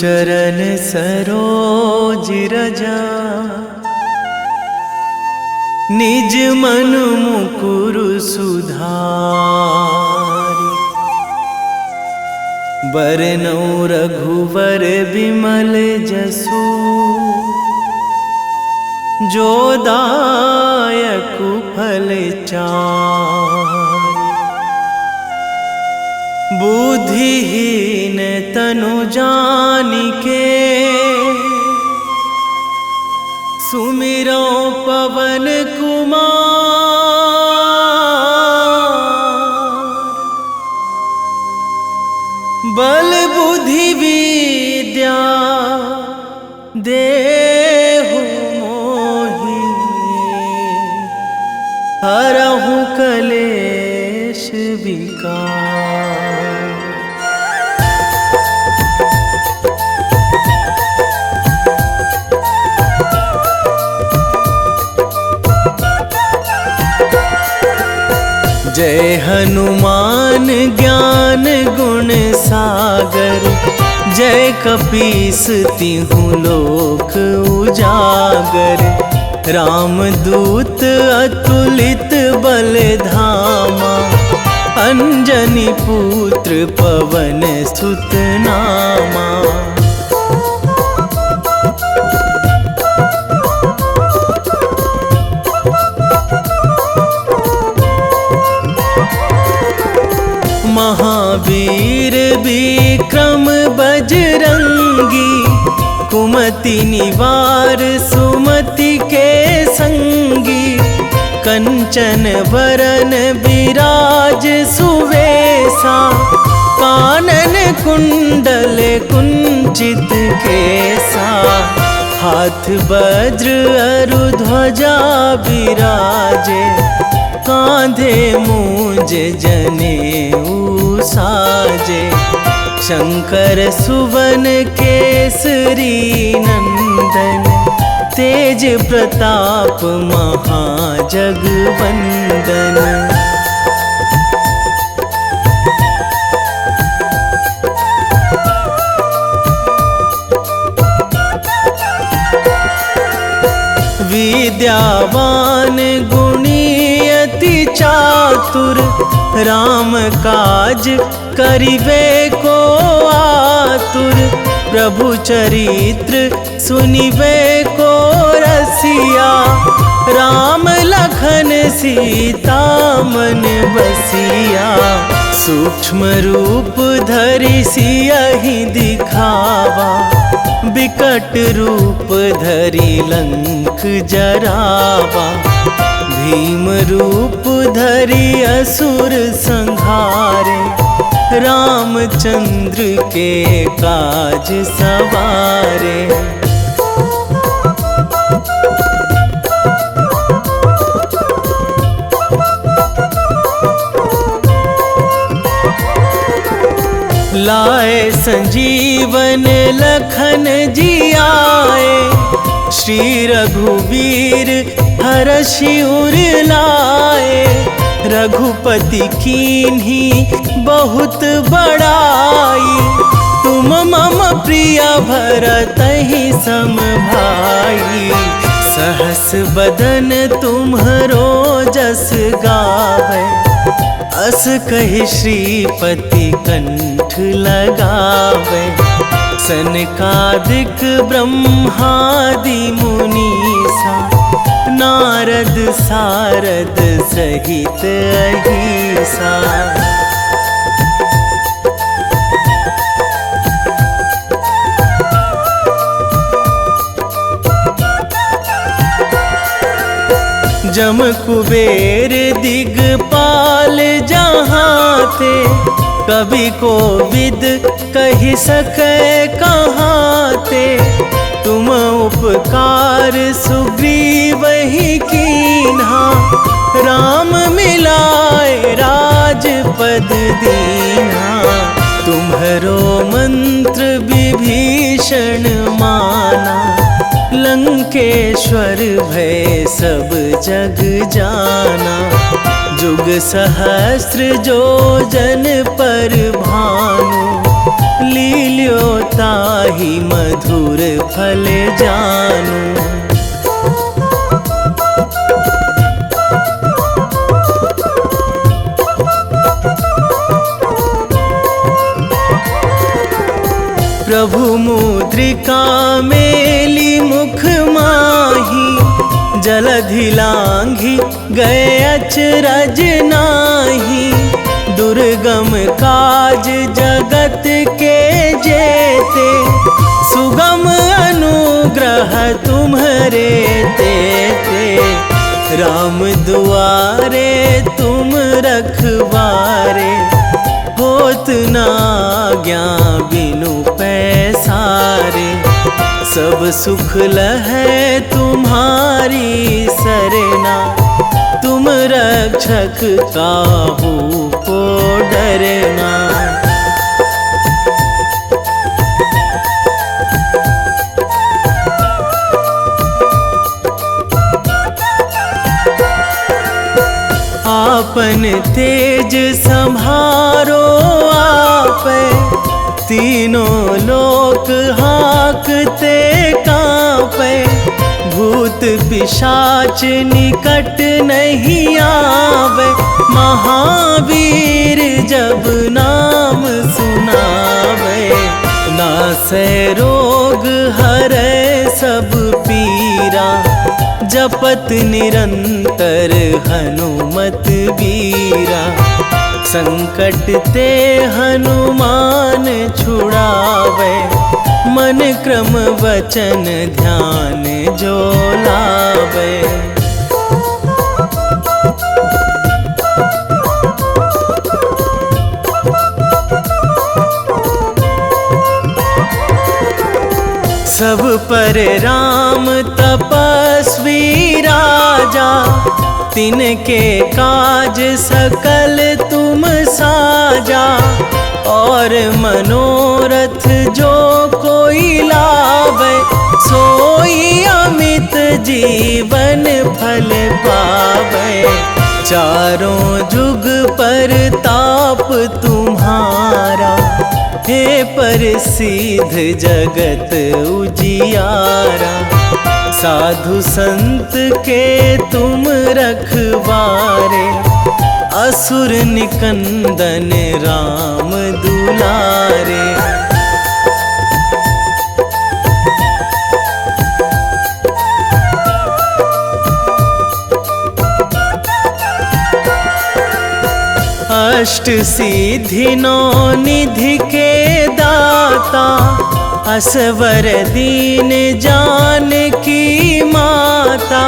चरण सरोज रजा, निज मन मुकुर सुधारि। बरनौ रघुवर बिमल जसु, जो दायक फल चारि। बुद्धिहीन तनु जानिके, सुमिरो पवन कुमार। बल बुद्धि विद्या देहु मोहि, हरहु कलेश विकार। जय हनुमान ज्ञान गुण सागर, जय कपीस तिहुँ लोक उजागर। रामदूत अतुलित बल धामा, अंजनी पुत्र पवन सुत नामा। महावीर विक्रम बजरंगी, कुमति निवार सुमति के संगी। कंचन वरन विराज सुवेशा, कानन कुंडल कुंचित केसा। हाथ वज्र अरु ध्वजा बिराजे, कांधे मूंज जनेऊ साजे। शंकर सुवन केसरी नंदन, तेज प्रताप महाजगवंदन। विद्यावान गुणी अति चातुर, राम काज करिबे को आतुर। प्रभु चरित्र सुनिबे को रसिया, राम लखन सीता मन बसिया। सूक्ष्म रूप धरि सियहि दिखावा, बिकट रूप धरि लंक जरावा। भीम रूप धरि असुर संहारे, रामचंद्र के काज सवारे। लाए संजीवन लखन जियाए, श्री रघुवीर हरषि उर लाए। रघुपति कीन्ही बहुत बड़ाई, तुम मम प्रिय भरतहि सम भाई। सहस बदन तुम्हरो जस गावै, अस कहि श्रीपति कंठ लगावै। सनकादिक ब्रह्मादि मुनीसा, नारद सारद सहित अहिसा। जम कुबेर दिगपाल जहाँ थे, कवि कोविद कहि सकै कहाँ ते। तुम उपकार सुग्रीवहि कीन्हा, राम मिलाए राजपद दीन्हा। तुम्हरो मंत्र विभीषण माना, लंकेश्वर भय सब जग जाना। जुग सहस्र जो जन पर भानु, लील्यो ताहि मधुर फल जानू। प्रभु मुद्रिका मेली मुख माही, जलधि लांघी गए अचरज नाही। दुर्गम काज जगत के जेते, सुगम अनुग्रह तुम्हरे तेते। राम दुआरे तुम रखवारे, होत ना आज्ञा बिनु पैसारे। सब सुख लहै तुम्हारी सरना, तुम रक्षक काहू को डरना। आपन तेज संभारो आपै, तीनों लोक हाकते कांपै। भूत पिशाच निकट नहीं आवे, महावीर जब नाम सुनावे। नासै रोग हरै सब पीरा, जपत निरंतर हनुमत बीरा। संकट ते हनुमान छुड़ावे, मन क्रम वचन ध्यान जो लावे। सब पर राम तपस्वी राजा, तिनके काज सकल तुम साजा। और मनोरथ जो कोई लावे, सोई अमित जीवन फल पावे। चारों जुग पर ताप तुम्हारा, हे प्रसिद्ध जगत उजियारा। साधु संत के तुम रखवारे, असुर निकंदन राम दुलारे। अष्ट सिद्धि नौ निधि के दाता, असवर दीन जानकी माता।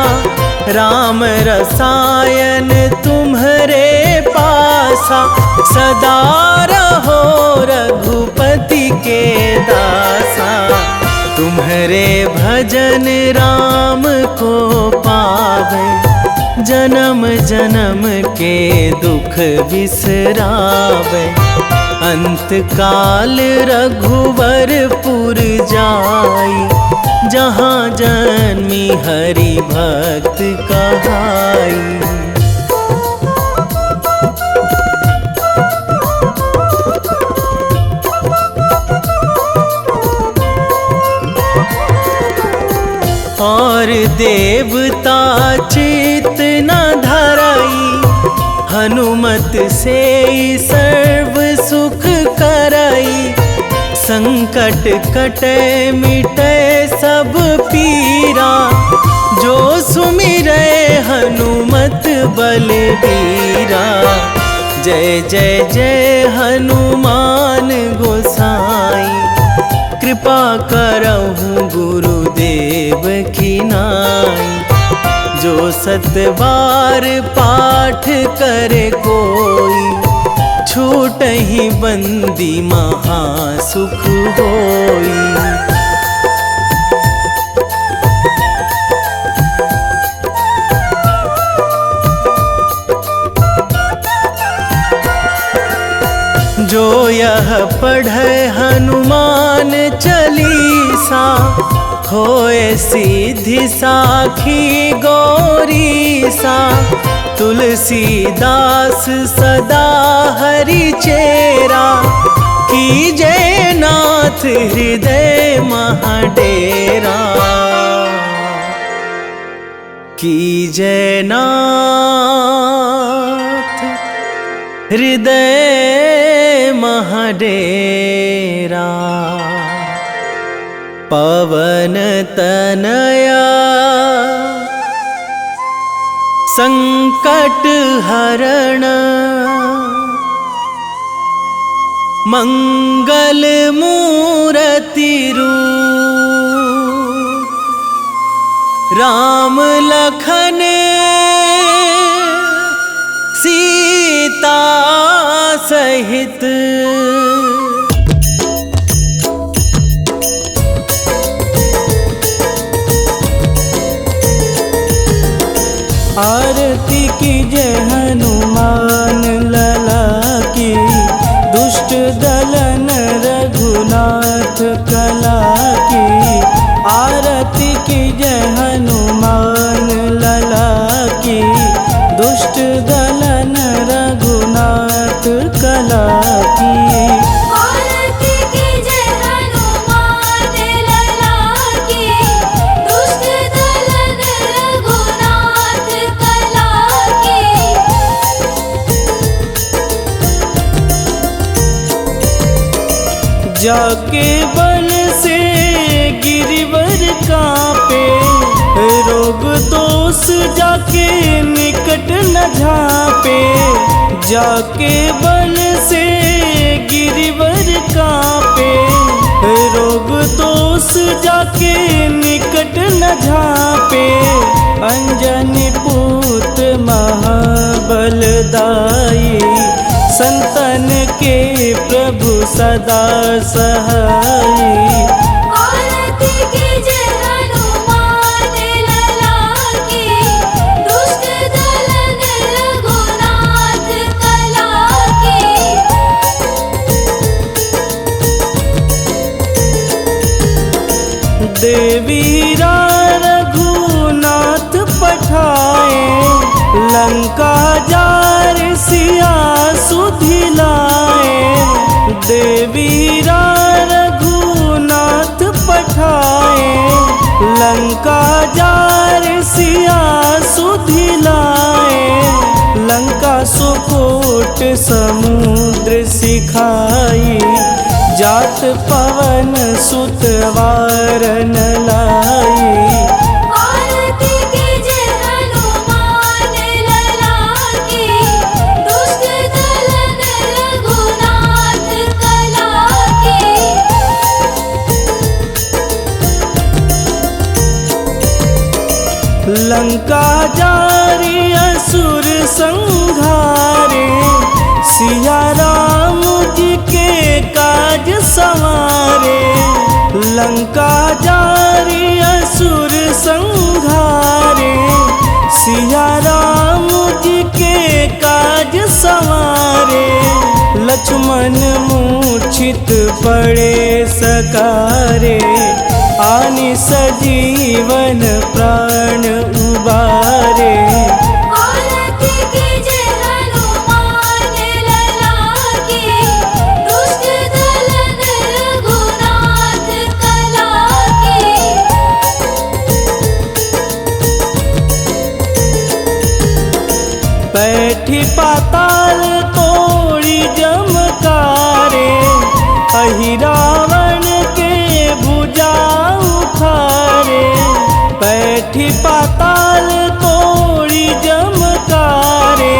राम रसायन तुम्हरे पासा, सदा रहो रघुपति के दासा। तुम्हरे भजन राम को पावे, जन्म जन्म के दुख बिसरावे। अंत काल रघुवरपुर जाई, जहाँ जन्मी हरि भक्त कहाई। और देवता चित न धराई, हनुमत से सर्व सुख कराई। संकट कटे मिटे सब पीरा, जो सुमिरै हनुमत बलबीरा। जय जय जय हनुमान गोसाई, कृपा करहु गुरुदेव की नाई। जो सतबार पाठ करे कोई, छूटहि बंदी महासुख होई। जो यह पढ़े हनुमान चालीसा, होए सीधी साखी गौरीसा। तुलसीदास सदा हरि चेरा, कीजे नाथ हृदय महाडेरा, कीजे नाथ हृदय महाडेरा। पवन तनया संकट हरण, मंगल मूर्ति रूप, राम लखन सीता सहित। आरती कीजे हनुमान लला की, दुष्ट दलन रघुनाथ कला की। आरती कीजे हनुमान लला की, दुष्ट दलन रघुनाथ कला की। आरती कीजे हनुमान लला की, दुष्ट दलन रघुनाथ कला की। जाके बल से गिरिवर कांपे, रोग दोष जाके निकट न झापे। जाके बल से गिरिवर कांपे, रोग दोष जाके निकट न झापे। अंजनी पूत महाबलदाई, संतन के प्रभु सदा सहाई। आरती कीजे हनुमान लला की, दुष्ट दलन रघुनाथ कला की। देवीरा रघुनाथ पठाए, लंका जार सिया सुधिलाए। देवीरा रघुनाथ पठाए, लंका जार सिया सुधिलाए। लंका सुकोट समुद्र सिखाई, जात पवन सुत वारन लाई। आरती कीजे हनुमान लला की, दुष्ट दलन रघुनाथ कला की। लंका जारी असुर संघारे, सिया राम जी के काज संवारे। लंका जारी असुर संघारे, सिया राम जी के काज संवारे। लक्ष्मण मूर्छित पड़े सकारे, आनि सजीवन प्राण उबारे। आरती कीजे हनुमान लला की, दुष्ट दलन रघुनाथ कला की। बैठी पाताल तोड़ी जमकारे, अहि रावण के भुजा उखारे। बैठी पाताल तोड़ी जमकारे,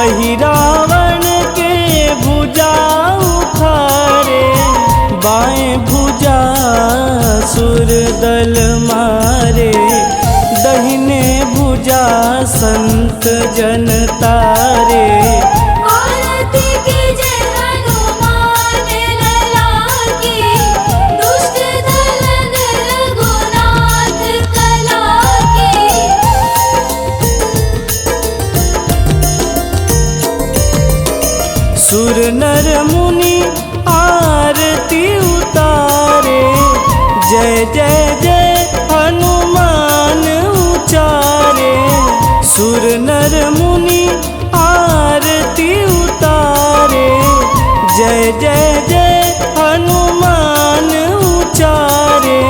अहि रावण के भुजा उखारे। बाएं भुजा सुर दल मारे, दहिने भुजा संत जन तारे। आरती कीजे हनुमान लला की, दुष्ट दलन रघुनाथ कला की। सुर नर मुनि आरती उतारे, जय जय जय हनुमान उचारे। सुर नर मुनि आरती उतारे, जय जय जय हनुमान उचारे,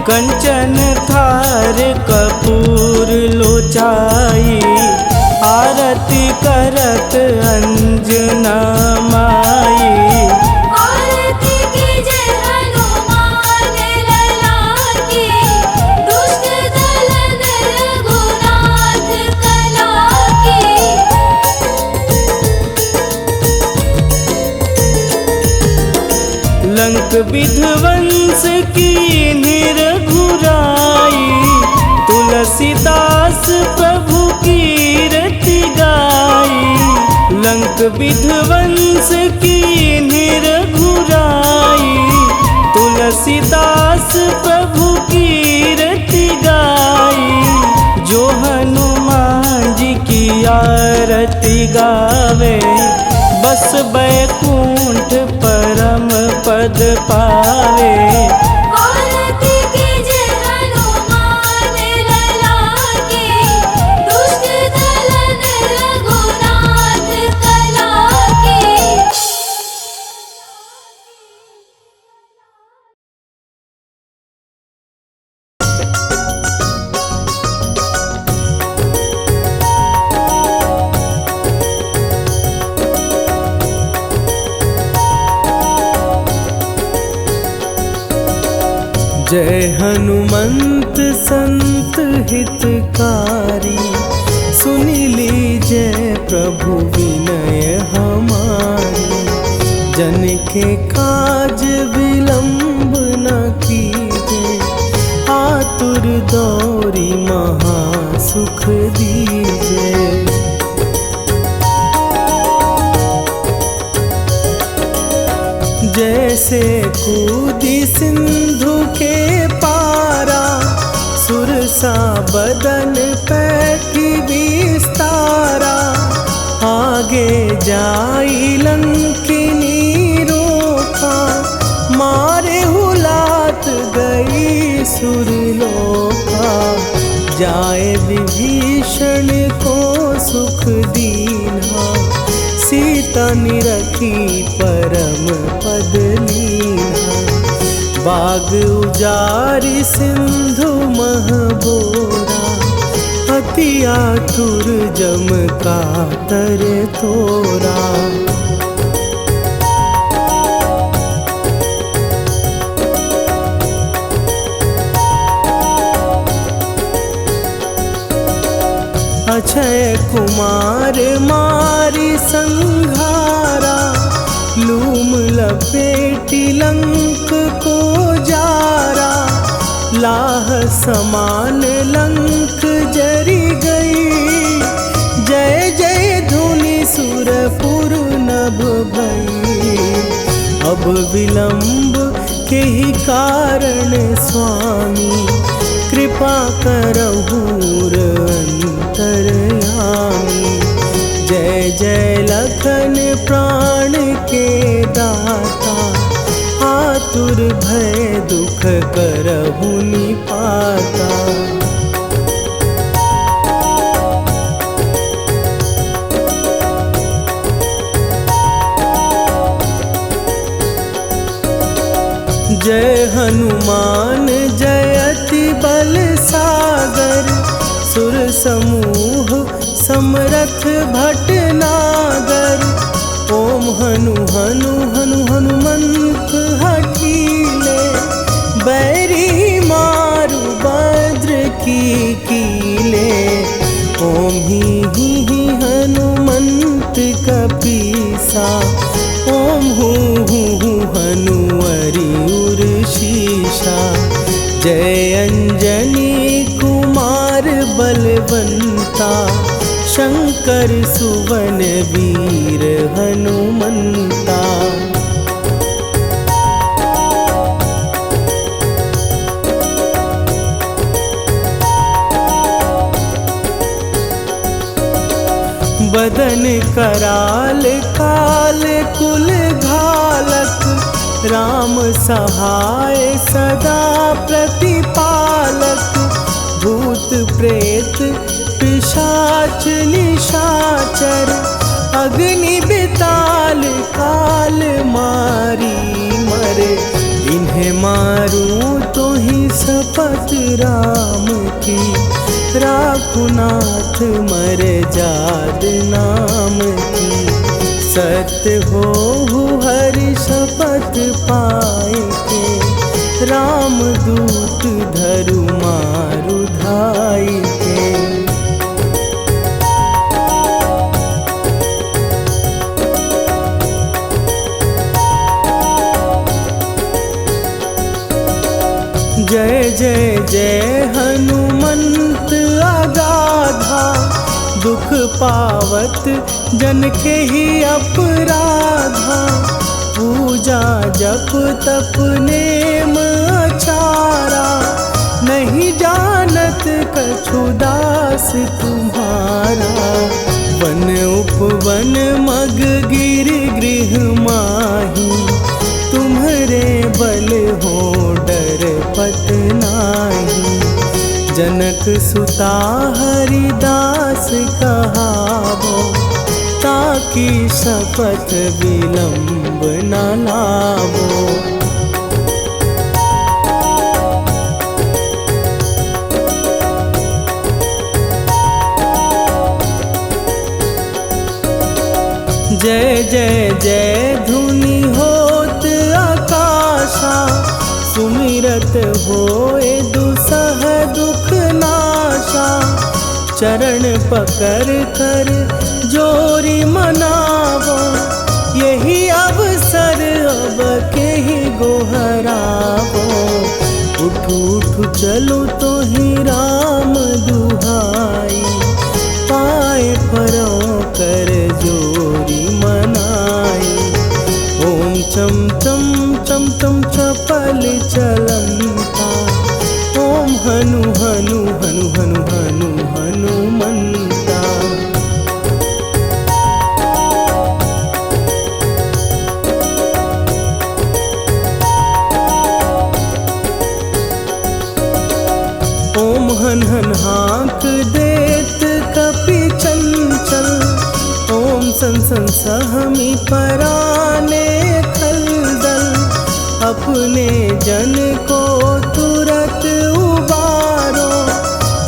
कंचन थार कपूर लोचाई, आरती करत अंजना माई। आरती कीजे हनुमान लला की, दुष्ट दलन रघुनाथ कला की। लंक विध्वंस की निरघुराई, तुलसीदास प्रभु कीरति गाई। लंक विध्वंस की निरघुराई, तुलसीदास प्रभु कीरति गाई। जो हनुमान जी की आरती गावे, बस बैकुंठ परम पद पावे। आरती कीजे हनुमान लला की, दुष्ट दलन रघुनाथ कला की। जय हनुमंत संत हितकारी, सुनि लीजय प्रभु विनय हमारी। जन के काज विलंब न कीजे, आतुर दौरी महा सुख दीजे। जैसे कूदी सिंधु के पारा, सुरसा बदन पैठी विस्तारा। आगे जाई लंकिनी रोका, मारे हुलात गई सुरलोका। जाए विभीषण को सुख दीना, सीता निरखी परम पद लीना। बाग उजारि सिंधु महबोरा, अति आतुर जम कातर तोरा। अक्षय कुमार मारी संघारा, लूम लपेटी लंक को जारा। लाह समान लंक जरी गई, जय जय धुनि सुरपुर नभ भई। अब विलंब के ही कारण स्वामी, कृपा करहु अंतरयामी। जय जय लखन प्राण के दाता, आतुर भय दुख करहु निपाता। जय हनुमान जयति बल सागर, सुर समूह समरथ भटनागर। ओम हनु हनु हनु हनुमंत हठीले, बैरी मारु भद्र की कीले। ओम ही हनुमंत कपीसा, ओम हूँ हनुमरि उर्शीषा। जय अंजनी कुमार बलवंता, शंकर सुवन वीर हनुमंता। बदन कराल काल कुल घालक, राम सहाय सदा प्रतिपालक। भूत प्रेत पिशाच निशाचर, अग्नि बिताल काल मारी मरे, इन्हें मारूं तो ही शपथ राम की, राखुनाथ मरे जाद नाम की। सत्य हो हरि शपथ पाए के, राम दूत धरु मारु धाई के। जय जय जय हनुमंत अगाधा, दुख पावत जन के ही अपराधा। पूजा जप तप नेम अचारा, नहीं जानत कछु दास तुम्हारा। वन उपवन मग गिर गृह माही, तुम्हारे बल हो डर पत नाही। जनक सुता हरिदास कहावो, ताकि शपथ विलंब न लावो। जय जय जय धुनि होत आकाशा, सुमिरत होए दुसह दुख नाशा। चरण पकड़ कर जोरी मनावो, यही अवसर अब के ही गोहरावो। उठू उठू चलो तो ही राम दुहाई, पाए परों कर जोरी मनाई। ओम चम चम चम चम चपल चलंता, ओम हनु हनु हनु हनु हनु हनुमंता। ओम हन हन हाँक देत कपि चंचल, ओम सन सन सहमी पराने खलदल। अपने जन को तुरत उबारो,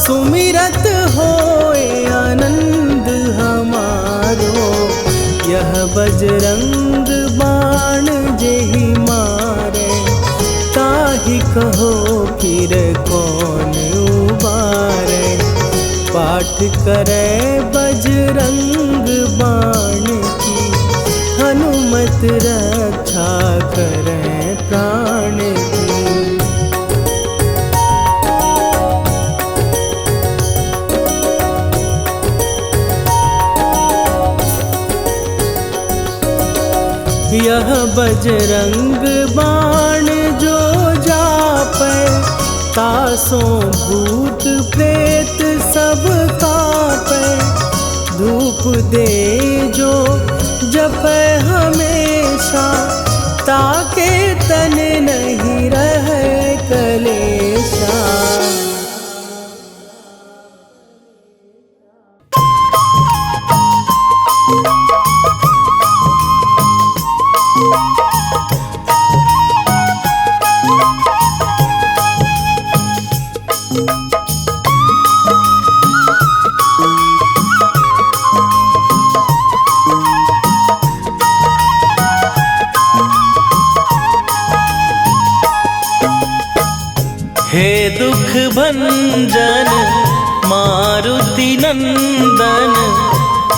सुमिरत होए आनंद हमारो। यह बजरंग बाण जेहि मारे, ताहि कहो फिर कौन उबारे। पाठ करे बजरंग बाण की, हनुमत रक्षा करे प्राण की। यह बजरंग बाण जो जापै, तासों भूत प्रेत सब कापै। धूप दे जो जपै हमेशा, ताके तन नहीं रहे कलेशा। हे दुख भंजन मारुति नंदन,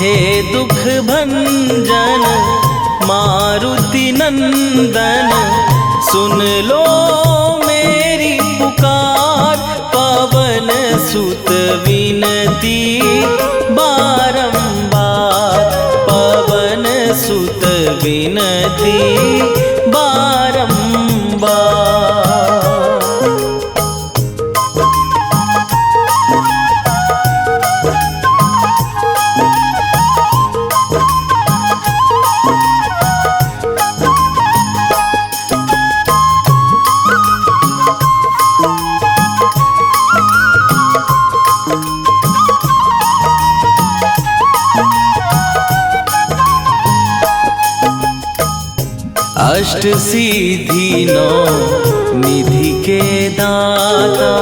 हे दुख भंजन मारुति नंदन। सुन लो मेरी पुकार, पवन सुत विनती बारंबार। पवन सुत विनती बारंबार। अष्ट सिद्धि नौ निधि के दाता,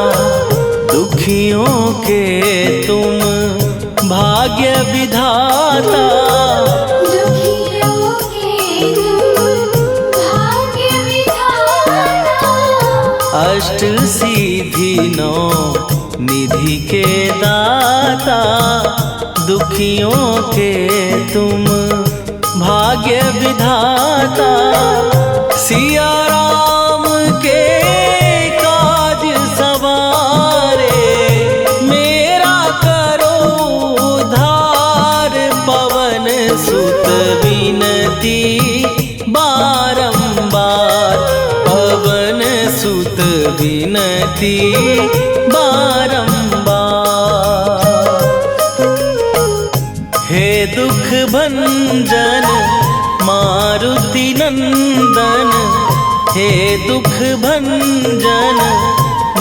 दुखियों के तुम भाग्य विधाता। दुखियों के तुम भाग्य विधाता। अष्ट सिद्धि नौ निधि के दाता, दुखियों के तुम भाग्य विधाता। सिया राम के काज सवारे, मेरा करो उद्धार। पवन सुत विनती बारंबार, पवन सुत विनती बारंबार। हे दुख भंजन मारुति नंदन, हे दुख भंजन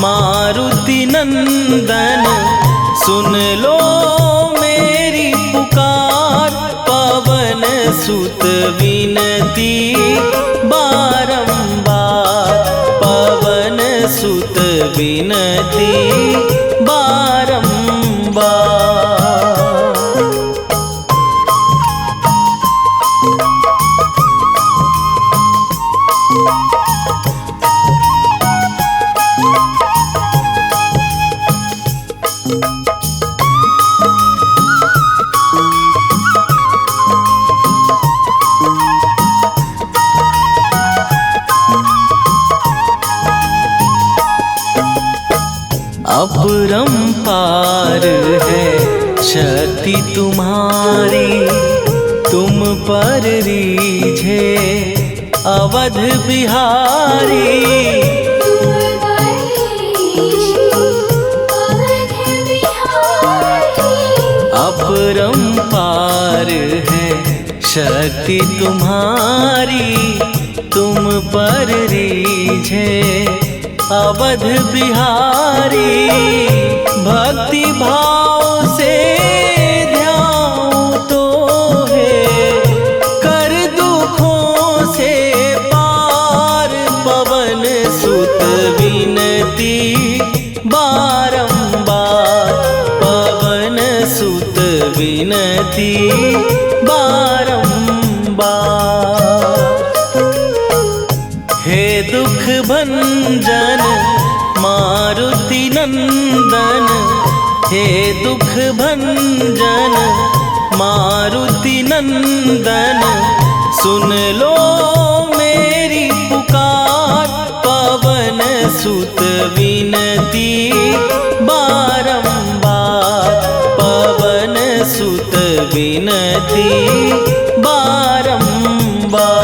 मारुति नंदन। सुन लो मेरी पुकार, पवन सुत विनती बारंबार, पवन सुत विनती बारंबार। अपरंपार है शक्ति तुम्हारी, तुम पर रीझे अवध बिहारी। अपरंपार है शक्ति तुम्हारी, तुम पर रीझे अवध बिहारी। भक्ति भाव से ध्यान तो है, कर दुखों से पार। पवन सुत विनती बारंबार, पवन सुत विनती बारंबार। हे दुख भंजन मारुति नंदन, हे दुख भंजन मारुति नंदन। सुन लो मेरी पुकार, पवन सुत विनती बारंबार, पवन सुत विनती बारंबार।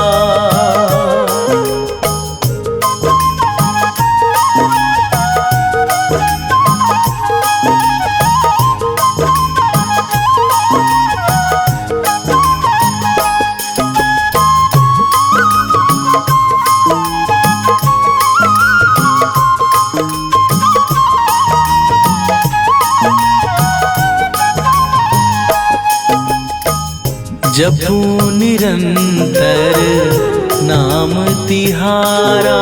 जपू निरंतर नाम तिहारा,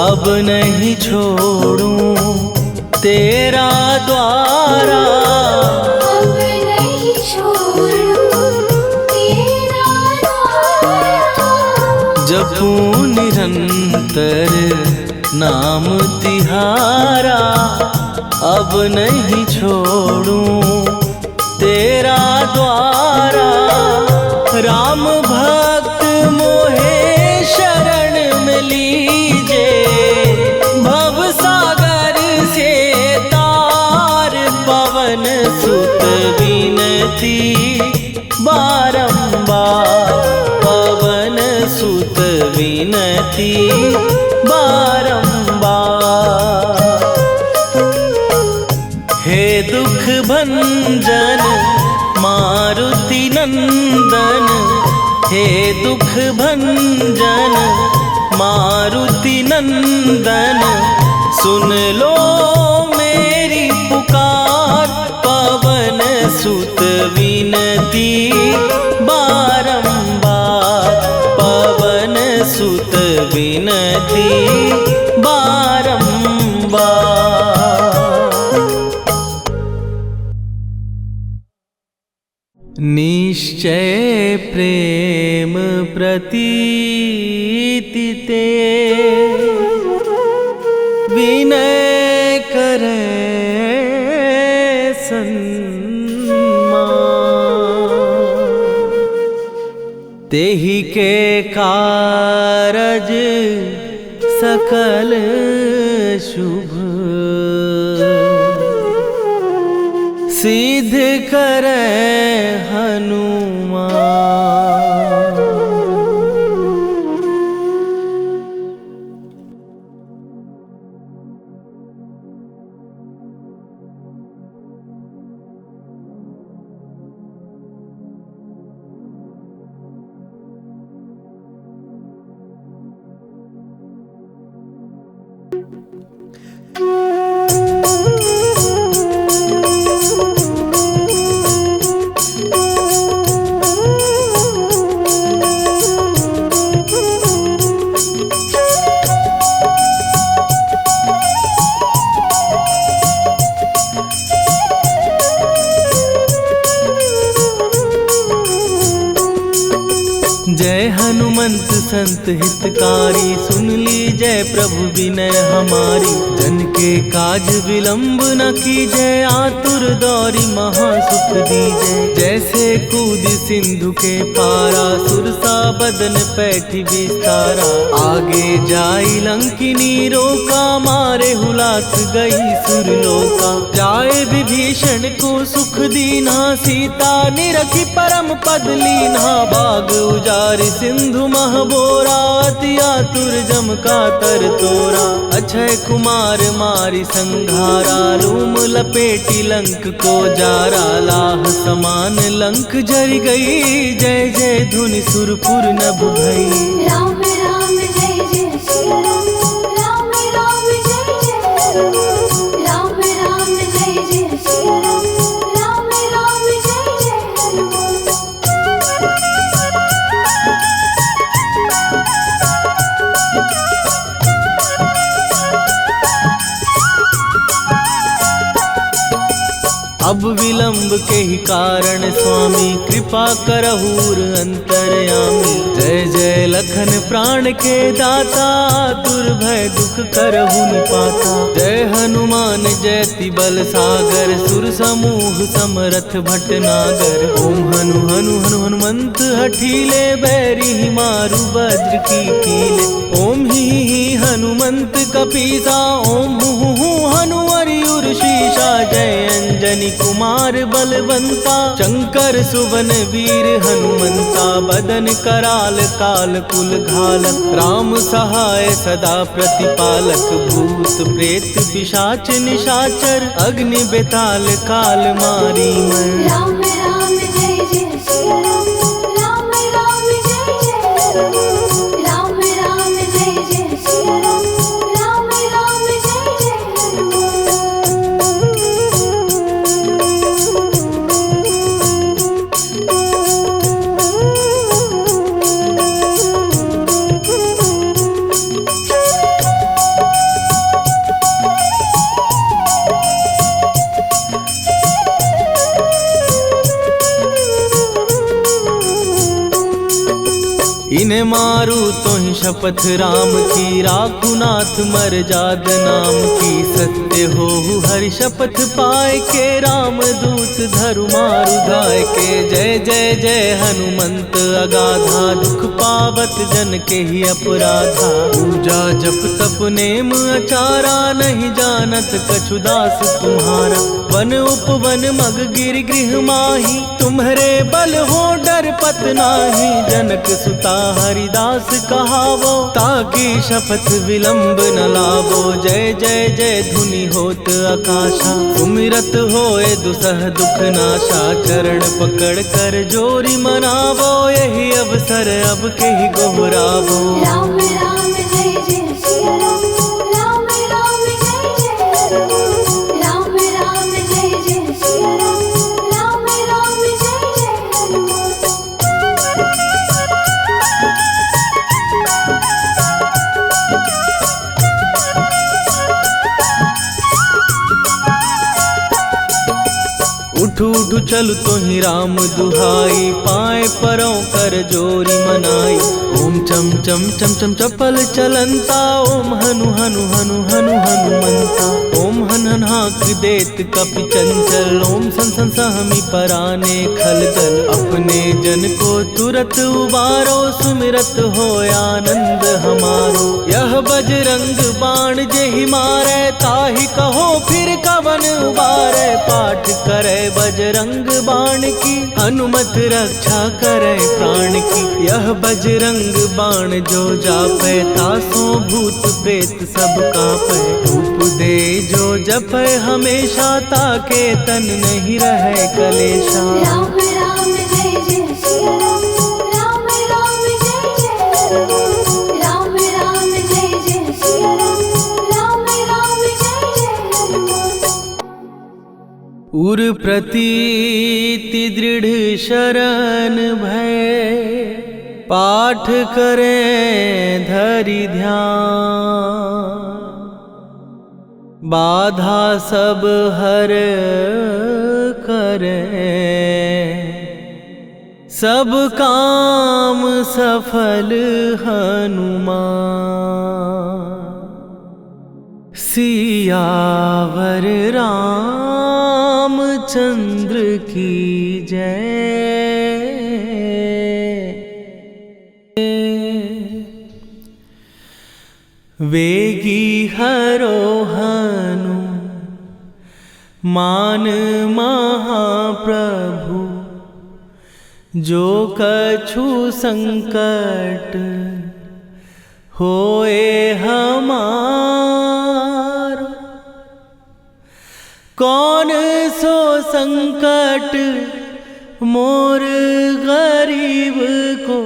अब नहीं छोड़ूं तेरा द्वारा। अब नहीं छोड़ूं तेरा द्वारा। जपू निरंतर नाम तिहारा, अब नहीं छोड़ूं तेरा द्वारा। राम भक्त मोहे शरण में लीजे, भव सागर से तार। पवन सुत विनती बारंबार, पवन सुत विनती बारंबार। हे दुख भंजन मारुति नंदन, हे दुख भंजन मारुति नंदन। सुन लो मेरी पुकार, पवन सुत विनती बारंबार, पवन निश्चय प्रेम प्रतीति ते विनय करे तेहि के कारज सकल शुभ सिद्ध करे हनुमान। जय हनुमंत संत हितकारी, सुन ली जय प्रभु विनय हमारी। जन के काज विलंब न कीजय, आतुर दौरी महासुख दीजय। जैसे कूद सिंधु के पारा, सुरसा बदन पैठी विस्तारा। आगे जाई लंकिनी रोका, मारे हुलाक गई सुरलोका। जाए विभीषण को सुख दीना, सीता निरखी परम पद लीना। बाग उजारि सिंधु महबोरा, अति आतुर जम का तर तोरा। अक्षय कुमार मारी संघारा, लूम लपेटी लंक को जारा। लाह समान लंक जर गई, जय जय धुनि सुरपुर नभ भई। राम राम जय जय श्री राम, राम राम जय जय राम। राम राम जय जय श्री राम, राम राम जय जय हनुमान। अब विलंब के ही कारण स्वामी, कृपा करहूर अंतरयामी। जय जय लखन प्राण के दाता, दुर्भय दुख करहु निपाता। जय हनुमान जयति बल सागर, सुर समूह समरथ भटनागर। ओम हनु हनु हनु हनुमंत हठीले, बैरी मारु वज्र की कीले। ओम ही हनुमंत कपीसा, ओम हु हनुमरि उर्शीषा। जय अंजनी कुमार बलवंता, शंकर सुवन वीर हनुमंता। बदन कराल काल कुल घालक, राम सहाय सदा प्रतिपालक। भूत प्रेत पिशाच निशाचर, अग्नि बेताल काल मारी मर। राम राम जय जय श्री राम, राम राम जय जय राम। राम राम जय जय श्री राम, राम राम जय जय हनुमान। इन्हें मारू तो ही शपथ राम की, राखू नाथ मर जाद नाम की। सत्य हो हरि शपथ पाए के, राम दूत धरु मारु धाय के। जय जय जय हनुमंत अगाधा, दुख पावत जन के ही अपराधा। पूजा जप तप नेम अचारा, नहीं जानत कछु दास तुम्हारा। वन उपवन मग गिर गृह माही, तुम्हारे बल हो डर पत नाही। जनक सुता हरिदास कहावो, ताकि शपथ विलंब न लावो। जय जय जय धुनि होत आकाशा, सुमिरत होए दुसह दुख नाशा। चरण पकड़ कर जोरी मनावो, यही अवसर अब के ही गोहरावो। राम राम जय जय श्री राम, राम राम जय जय राम। राम राम जय जय श्री राम, राम राम जय जय हनुमान। उठ उठ उठ चल तो ही राम दुहाई, पाए परों कर जोरी मनाई। ओम चम चम चम चम चपल चलंता, ओम हनु हनु हनु हनु हनुमंता। ओम हन हन हाक देत कपि चंचल, ओम सन सन सहमी पराने खलदल। अपने जन को तुरत उबारो, सुमिरत हो आनंद हमारो। यह बजरंग बाण जेहि मारे, ताहि कहो फिर कवन उबारे। पाठ करे बजरंग बाण की, हनुमत रक्षा करे प्राण की। यह बजरंग बाण जो जापै, तासों भूत प्रेत सब कापै। धूप दे जो जपै हमेशा, ताके तन नहीं रहे कलेशा। राम राम जय जय सिया राम, राम राम जय जय हनुमान। राम राम जय जय सिया राम, राम राम जय जय हनुमान। उर प्रतीति दृढ़ शरण भय, पाठ करें धरि ध्यान। बाधा सब हर करें, सब काम सफल हनुमान। सियावर रामचंद्र की जय। वेगी हरोहनु मान महाप्रभु, जो कछु संकट होए हमारो। कौन सो संकट मोर गरीब को,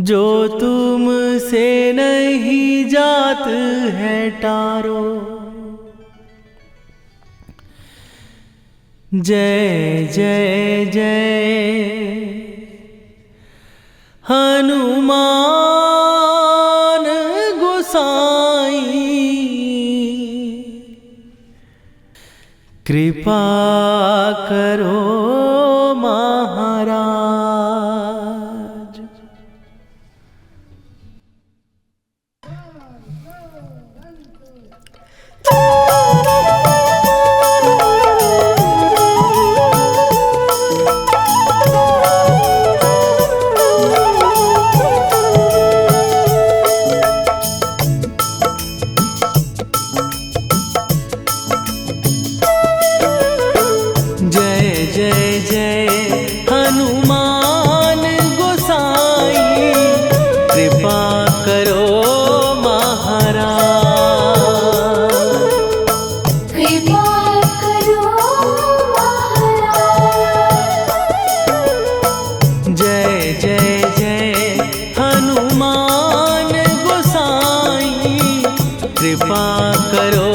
जो तुम से नहीं जात है टारो। जय जय जय हनुमान गोसाई, कृपा करो महाराज। कृपा करो महाराज। कृपा करो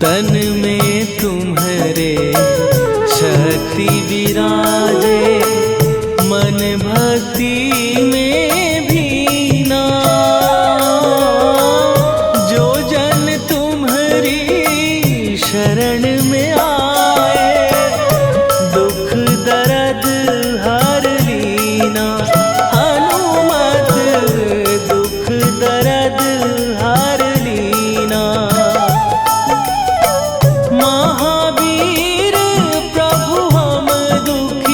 तन में तुम्हारे शक्ति विराजे, मन भक्ति में भीना। जो जन तुम्हारी शरण में आए, दुख दर्द हर लीना। हनुमत दुख दर्द हर लीना। महावीर प्रभु हम दुखी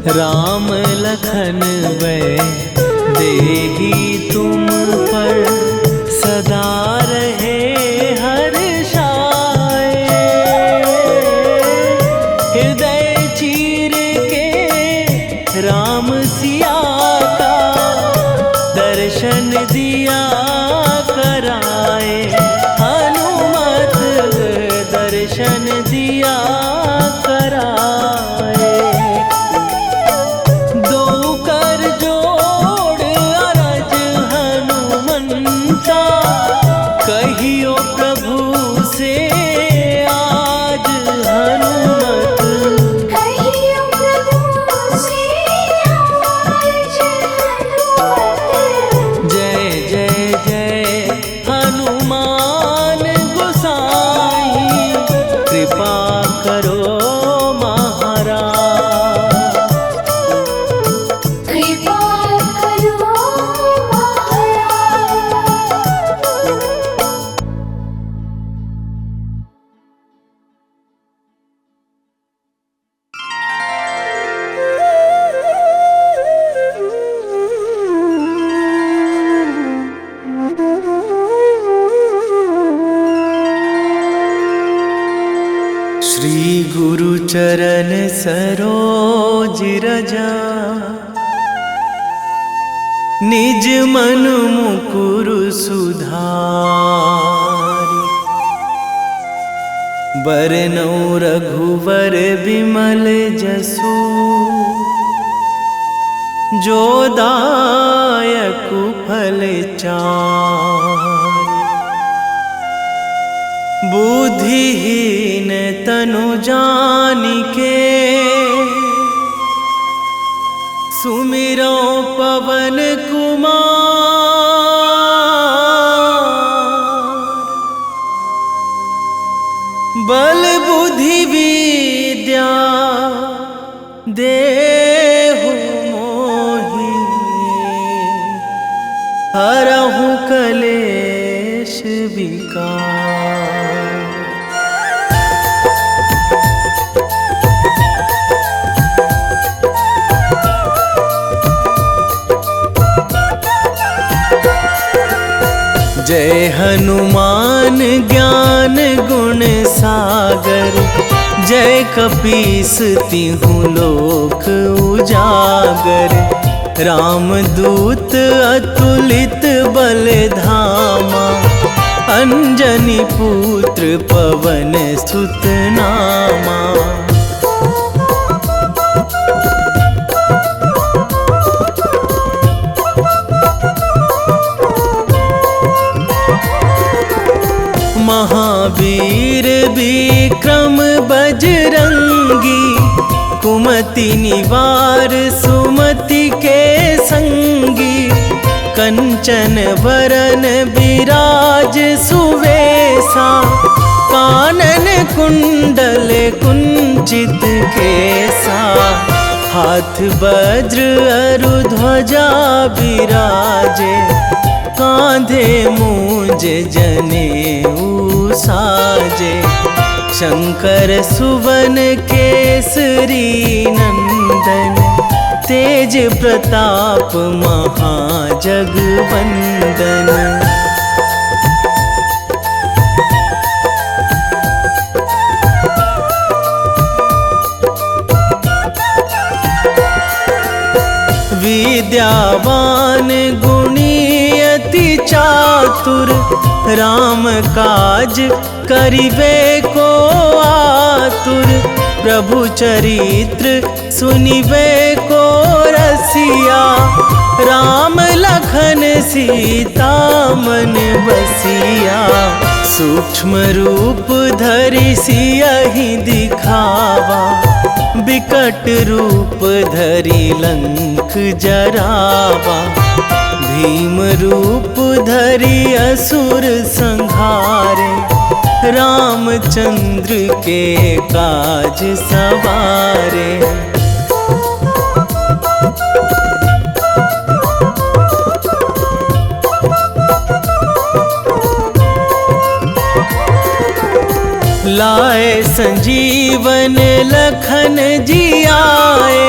राम लखन वै देही तुम पर सदा रहे हर्षाए। हृदय चीर के राम सिया का दर्शन दिया कराए। हनुमत दर्शन दिया कराए। दो कर जोड़ अरज हनुमंता, कहियो प्रभु से आज हनुमत। कहियो प्रभु से आज हनुमत। जय जय जय हनुमान गोसाई, कृपा करो महाराज। कृपा करो महाराज। श्री गुरु चरण सरोज रजा, निज मन मुकुर सुधारि। बरनउँ रघुवर बिमल जसु, जो दायकु फल चारि। बुद्धिहीन तनु जानिके, सुमिरो पवन कुमार। बल बुद्धि विद्या देहु मोहि, हरहु कलेश विकार। जय हनुमान ज्ञान गुण सागर, जय कपीस तिहु लोक उजागर। रामदूत अतुलित बल धामा, अंजनी पुत्र पवन सुत नामा। महावीर विक्रम बजरंगी, कुमति निवार सुमति के संगी। कंचन वरन विराज सुवेशा, कानन कुंडल कुंचित केसा। हाथ वज्र अरु ध्वजा विराजे, कांधे मूंज जनेऊ साजे। शंकर सुवन केसरी नंदन, तेज प्रताप महाजगवंदन। विद्यावान गुणी अति चातुर, राम काज करिबे को आतुर। प्रभु चरित्र सुनिबे को रसिया, राम लखन सीता मन बसिया। सूक्ष्म रूप धरि सियहि दिखावा, विकट रूप धरि लंक जरावा। भीम रूप धरि असुर संहारे, रामचंद्र के काज सवारे। लाए संजीवन लखन जी आए,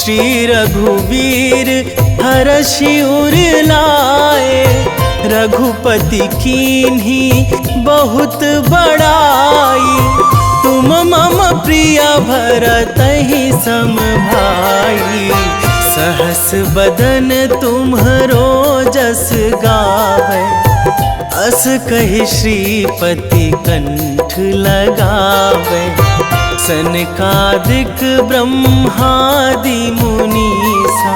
श्री रघुवीर हरषि उर लाए, रघुपति कीन्ही बहुत बड़ाई। तुम मम प्रिय भरतहि सम भाई, सहस बदन तुम्हरो जस गावे। अस कहि श्रीपति कंठ लगावे, सनकादिक ब्रह्मादि मुनीसा,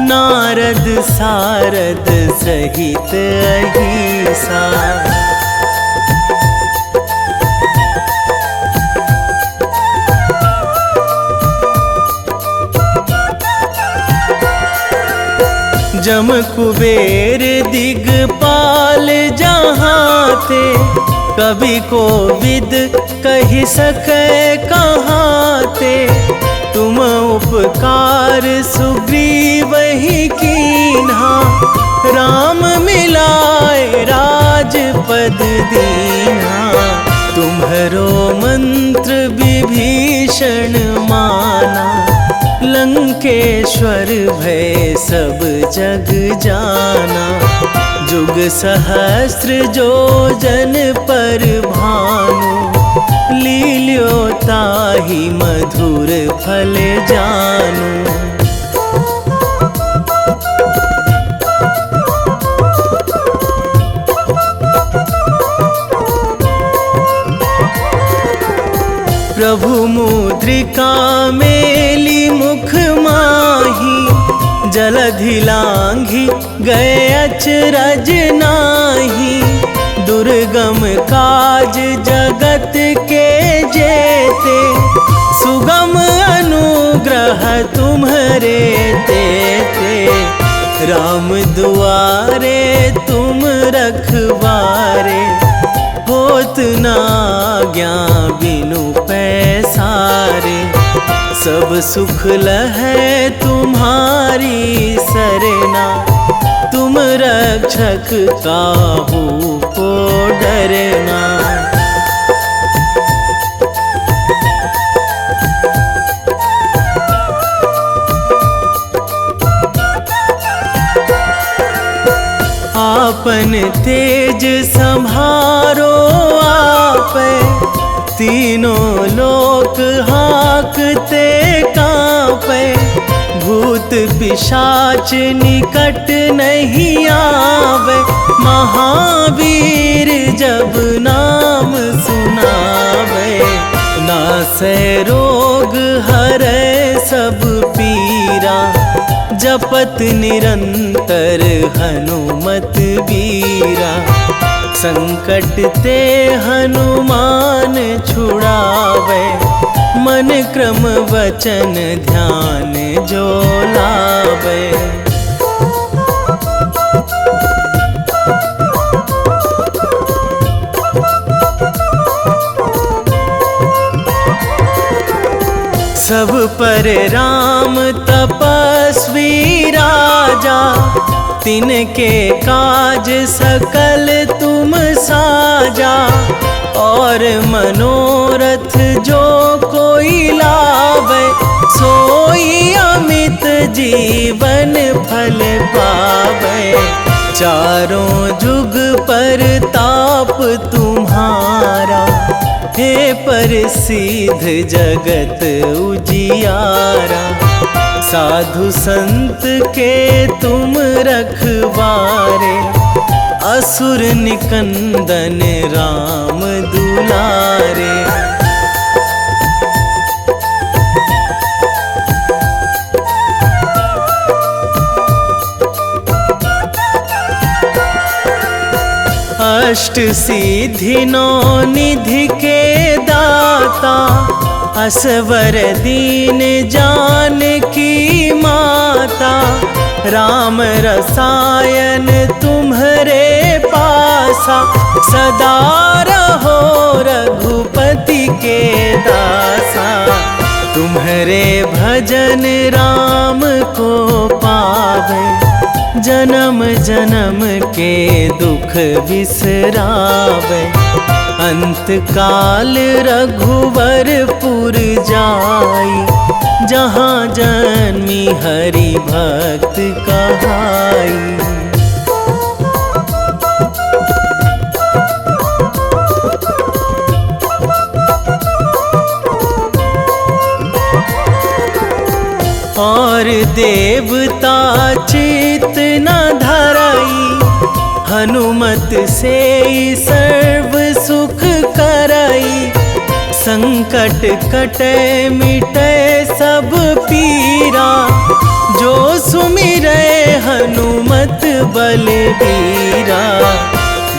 नारद सारद सहित अहिसा। जम कुबेर दिगपाल जहाँ थे, कवि कोविद कहि सकै कहाँ ते। तुम उपकार सुग्रीवहि कीन्हा, राम मिलाए राजपद दीन्हा। तुम्हरो मंत्र विभीषण माना, लंकेश्वर भय सब जग जाना। जुग सहस्त्र जो जन पर भानु, लील्यो ताहि मधुर फल जानु। प्रभु मुद्रिका मेली मुख माही, जलधि लांघि गए अचरज नाही। दुर्गम काज जगत के जेते, सुगम अनुग्रह तुम्हरे तेते। राम दुआरे तुम रखवारे, होत न आज्ञा बिनु पैसारे। सब सुख लहै तुम्हारी सरना, तुम रक्षक काहू को डरना। आपन तेज संभारो आपै, तीनों लोक हाकते कांपै। भूत पिशाच निकट नहीं आवे, महावीर जब नाम सुनावे। नासै रोग हरै सब पीरा, जपत निरंतर हनुमत वीरा। संकट ते हनुमान छुड़ावे, मन क्रम वचन ध्यान जो लावे। सब पर राम तपस्वी राजा, तिनके काज सकल तुम साजा। और मनोरथ जो कोई लावे, सोई अमित जीवन फल पावे। चारों जुग पर ताप तुम्हारा, हे प्रसिद्ध जगत उजियारा। साधु संत के तुम रखवारे, असुर निकंदन राम दुलारे। अष्ट सिद्धि नौ निधि के दाता, असवर दीन जानकी माता। राम रसायन तुम्हरे पासा, सदा रहो रघुपति के दासा। तुम्हरे भजन राम को पावे, जन्म जन्म के दुख बिसरावे। अंत काल रघुवरपुर जाई, जहाँ जन्मी हरि भक्त कहाई। और देवता चित न धराई, हनुमत से सर्व सुख कराई। संकट कटे मिटे सब पीरा, जो सुमिरै हनुमत बलबीरा।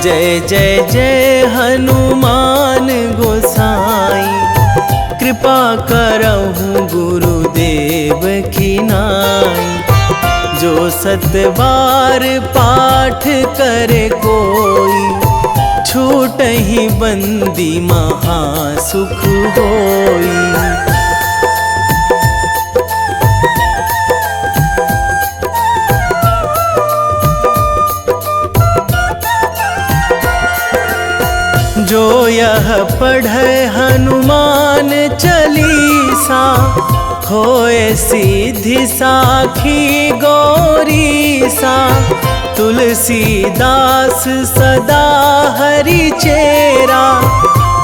जय जय जय हनुमान गोसाई, कृपा करहु गुरुदेव की नाई। जो सतबार पाठ करे कोई, छूटहि बंदी महासुख होई। जो यह पढ़े हनुमान चालीसा, होए सीधी साखी गौरीसा। तुलसीदास सदा हरि चेरा,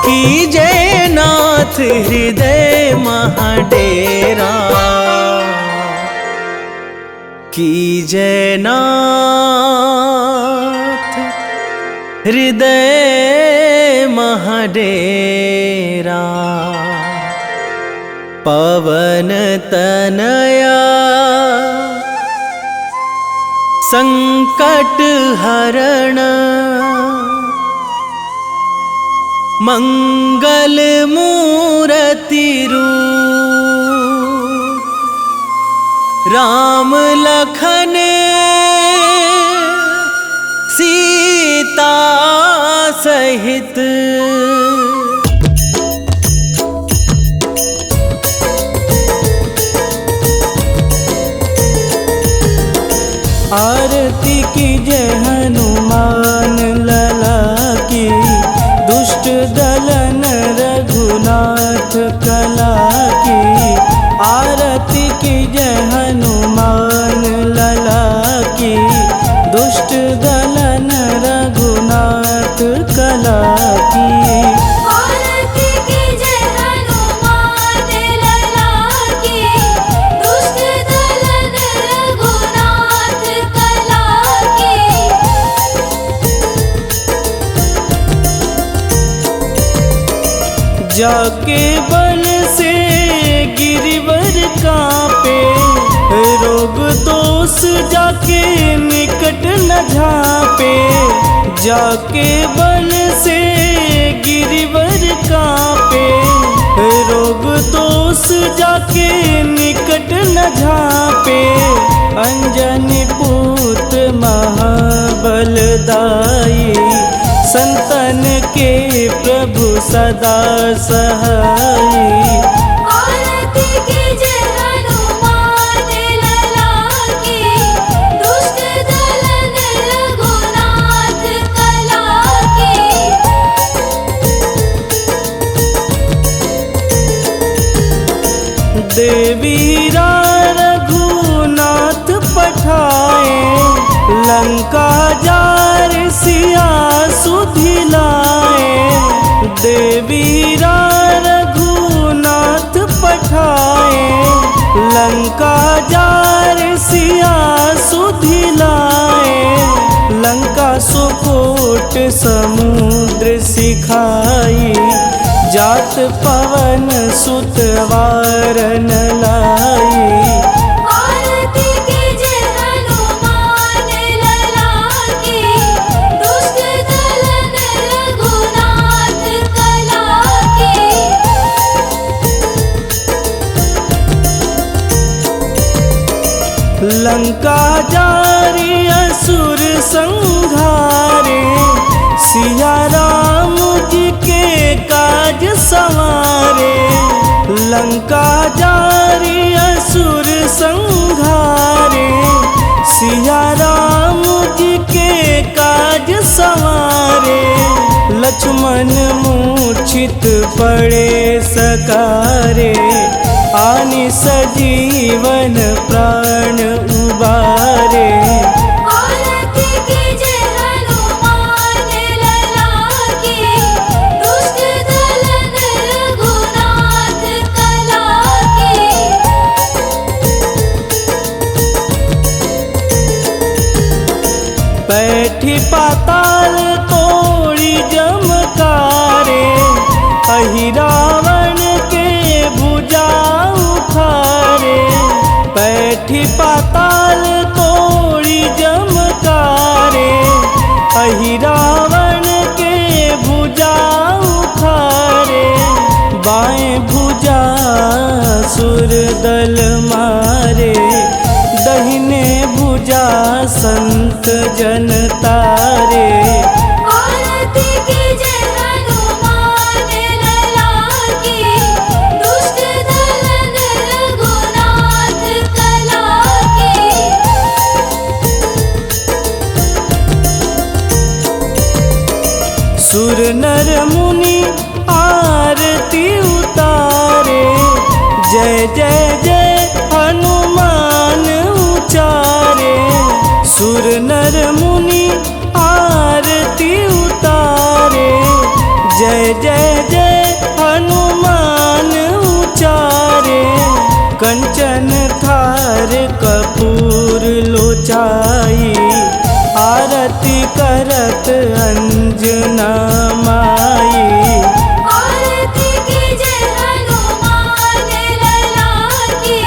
कीजे नाथ हृदय महाडेरा। कीजे नाथ हृदय महाडेरा। पवन तनया संकट हरण, मंगल मूरति रूप। राम लखन सीता सहित, आरती कीजय हनुमान लला की। दुष्ट दलन रघुनाथ कला की। आरती कीजय हनुमान लला की। दुष्ट दलन रघुनाथ कला की। आरती कीजय हनुमान लला की। दुष्ट दलन रघुनाथ कला की। जाके बन से गिरिवर कांपे, रोग दोष जाके निकट न झापे। जाके बन से गिरिवर कांपे, रोग दोष जाके निकट न झापे। अंजनी पूत महाबलदाई, संतन के प्रभु सदा सहाई। आरती कीजय हनुमान लला की। दुष्ट दलन रघुनाथ कला की। देवीरा रघुनाथ पठाए, लंका जार सिया सुधिलाए। देवीरा रघुनाथ पठाए, लंका जार सिया सुधिलाए। लंका सुकोट समुद्र सिखाई, जात पवन सुत वारन लाई। आरती कीजय हनुमान लला की। दुष्ट दलन रघुनाथ कला की। लंका जारी असुर संहारे, सिया राम जी के काज संवारे। लंका जारी असुर संहारे, सिया राम जी के काज संवारे। लक्ष्मण मूर्छित पड़े सकारे, आनि सजीवन प्राण उबारे। आरती कीजे हनुमान लला की, दुष्ट दलन रघुनाथ कला की। बैठी पाताल तोड़ी जमकारे, अहि रावण के भुजा उखारे। बैठी पाताल तोड़ी जमकारे, अहि रावण के भुजा उखारे। बाएं भुजा सुर दल मारे, दहिने भुजा संत जन तारे। आरती कीजे हनुमान लला की, दुष्ट दलन रघुनाथ कला की। सुर नर मुनि आरती उतारे, जय जय जय हनुमान उचारे। सुर नर मुनि आरती उतारे, जय जय जय हनुमान उचारे। कंचन थार कपूर लोचाई, आरती करत अंजना माई। आरती कीजे हनुमान लला की,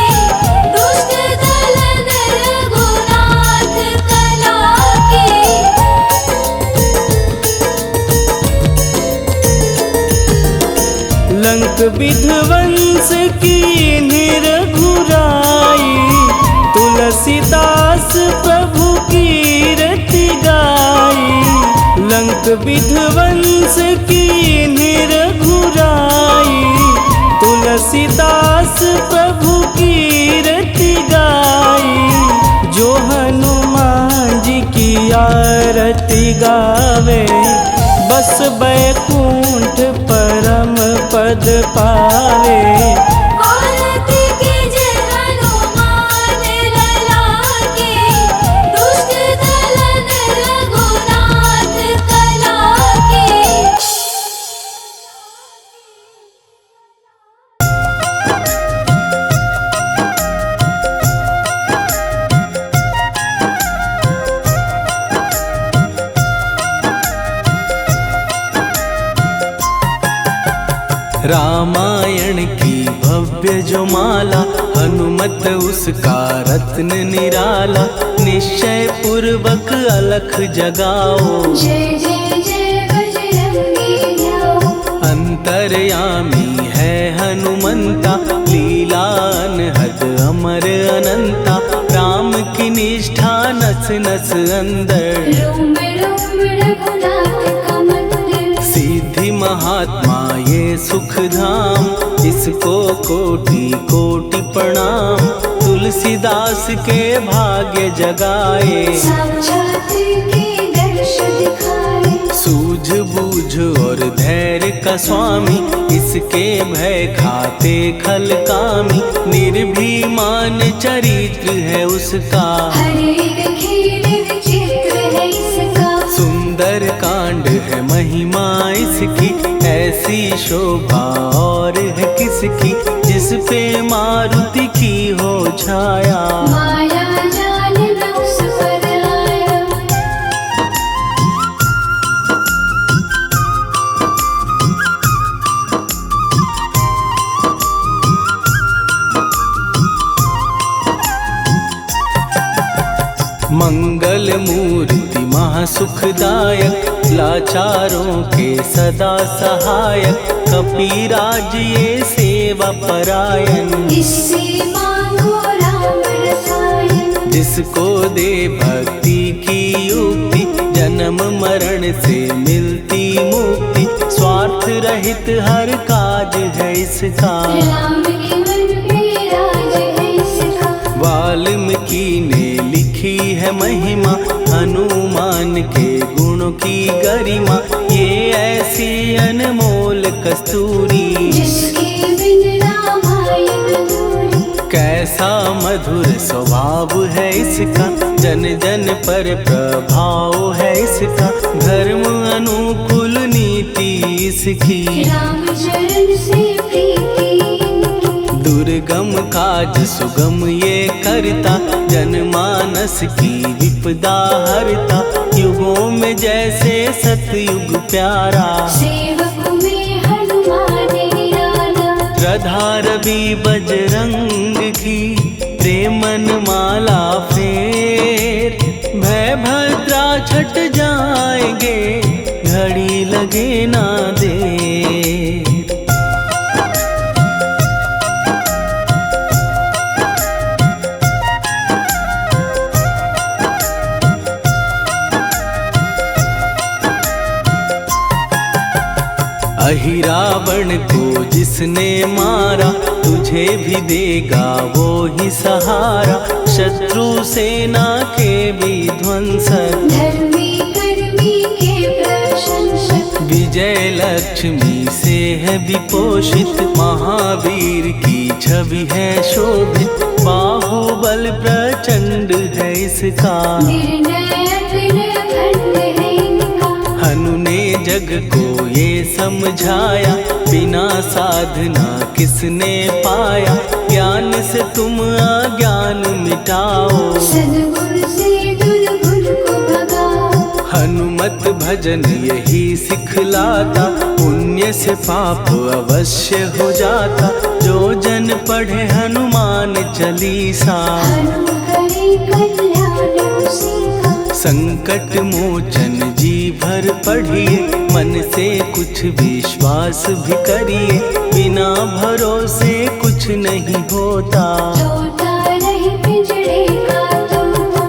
दुष्ट दलन रघुनाथ कला की। लंक विध्वंस की निरघुराई, तुलसीदास प्रभु कीरति गाई। लंक विध्वंस की निरघुराई, तुलसीदास प्रभु कीरति गाई। जो हनुमान जी की आरती गावे, बस बैकुंठ परम पद पावे। आरती कीजे हनुमान लला की, दुष्ट दलन रघुनाथ कला की। रामायण की भव्य जो माला, हनुमत उसका रत्न निराला। निश्चय पूर्वक अलख जगाओ, जय जय जय बजरंगी ध्याओ। अंतर्यामी है हनुमंता, लीला अनहद अमर अनंता। राम की निष्ठा नस नस अंदर, रोम रोम रघुनाथ का मंदिर। सिद्धि महात्मा ये सुख धाम, इसको कोटि कोटि प्रणाम। तुलसीदास के भाग्य जगाए, साक्षात के दर्श दिखाए। सूझ बूझ और धैर्य का स्वामी, इसके भय खाते खल कामी। निर्भीमान चरित्र है उसका, हर एक खेल विचित्र है इसका। सुंदर कांड है महिमा इसकी, ऐसी शोभा और है किसकी। जिस पे मारुति की हो छाया, माया जाल न उस पर आया। मंगल मूर्ति महासुखदायक, लाचारों के सदा सहायक। कपीराज ये सेवा परायण, इससे मांगो राम रसायन। जिसको दे भक्ति की युक्ति, जन्म मरण से मिलती मुक्ति। स्वार्थ रहित हर काज है इसका, राम के मन पे राज है इसका। वाल्मीकि ने लिखी है महिमा, हनुमान के गुणों गुणों की गरिमा, ये ऐसी अनमोल कस्तूरी। जिसके बिन रामायण अधूरी। कैसा मधुर स्वभाव है इसका, जन जन पर प्रभाव है इसका, धर्म अनुकूल नीति इसकी। राम चरण से प्रीति इनकी। दुर्गम काज सुगम ये करता, जनमानस की विपदा हरता, युगों में जैसे सतयुग प्यारा। सेवक में हनुमान निराला। श्रद्धा रवि बजरंग की, प्रेमन माला फेर, भय भद्रा छट जाएंगे, घड़ी लगे ना देर। अहि रावण को जिसने मारा, तुझे भी देगा वो ही सहारा, शत्रु सेना के विध्वंसक, धर्मी कर्मी के प्रशंसक। विजय लक्ष्मी से है विपोषित, महावीर की छवि है शोभित, बाहुबल प्रचंड है इसका। निर्णय अग्नि खंड है इनका। हनु ने जग को ये समझाया, बिना साधना किसने पाया, ज्ञान से तुम अज्ञान मिटाओ, सद्गुण से दुर्गुण को भगाओ। हनुमत भजन यही सिखलाता, पुण्य से पाप अवश्य हो जाता, जो जन पढ़े हनुमान चालीसा। हनुम करे कल्याण उसी का। संकट मोचन जी भर पढ़िए, मन से कुछ विश्वास भी करिए, बिना भरोसे कुछ नहीं होता। तोता रहे पिंजड़े का तोता।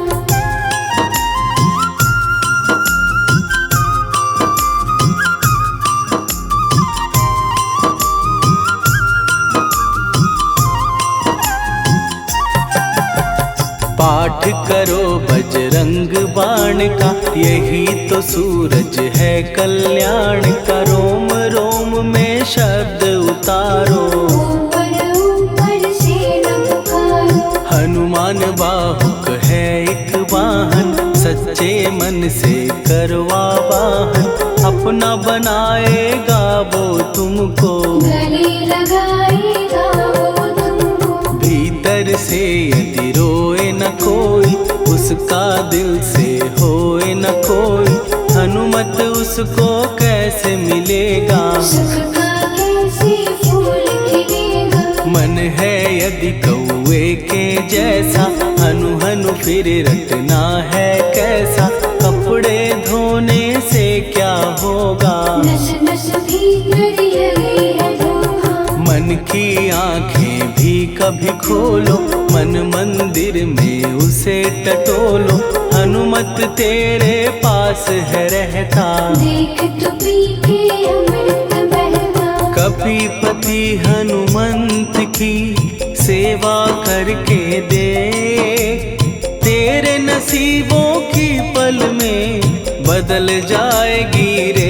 पाठ करो बजरंग बाण का, यही तो सूरज है कल्याण का, रोम रोम में शब्द उतारो, ऊपर ऊपर से न पुकारो। हनुमान बाहुक है एक वाहन, सच्चे मन से करवा वाहन, अपना बनाएगा वो तुमको, गले लगाएगा वो तुमको। भीतर से यदि रोए न कोई, उसका दिल से होए न कोई, हनुमत उसको कैसे मिलेगा, सुख का कैसे फूल खिलेगा। मन है यदि कौवे के जैसा, हनु हनु फिर रटना है कैसा, कपड़े धोने से क्या होगा, नस नस भीतर लगी है धोखा। मन की आंखें भी कभी खोलो, मन मंदिर में उसे टटोलो, हनुमत तेरे पास है रहता, देख तो पी के अमृत बहता। कपीपति हनुमंत की सेवा करके देख, तेरे नसीबों की पल में बदल जाएगी रे।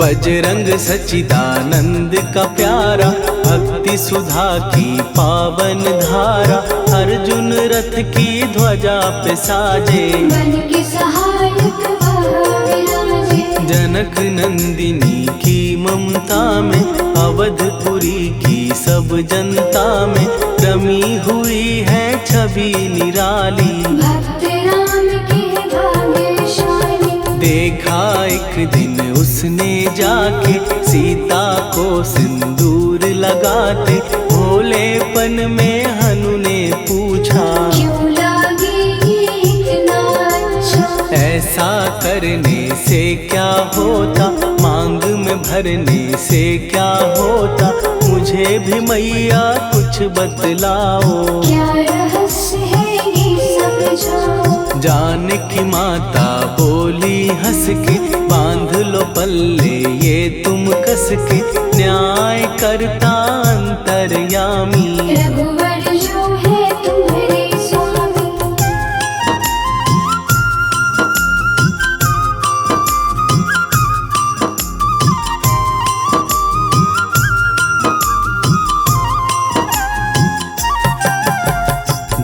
बजरंग सच्चिदानंद का प्यारा, भक्ति सुधा की पावन धारा, अर्जुन रथ की ध्वजा पे साजे, बन के सहायक वहाँ विराजे। जनक नंदिनी की ममता में, अवधपुरी की सब जनता में, रमी हुई है छवि निराली, भक्त राम के भाग्यशाली। देखा एक दिन उसने जाके, सीता को सिंदूर लगाते, भोलेपन में हनु ने पूछा, क्यों लागे ये इतना अच्छा। ऐसा करने से क्या होता, मांग में भरने से क्या होता, मुझे भी मैया कुछ बतलाओ, क्या रहस्य है ये समझाओ। जानकी माता बोली हंस के, बांध लो पल्ले ये तुम कस के, न्याय करता अंतर्यामी। रघुवर जो है तुम्हारे स्वामी।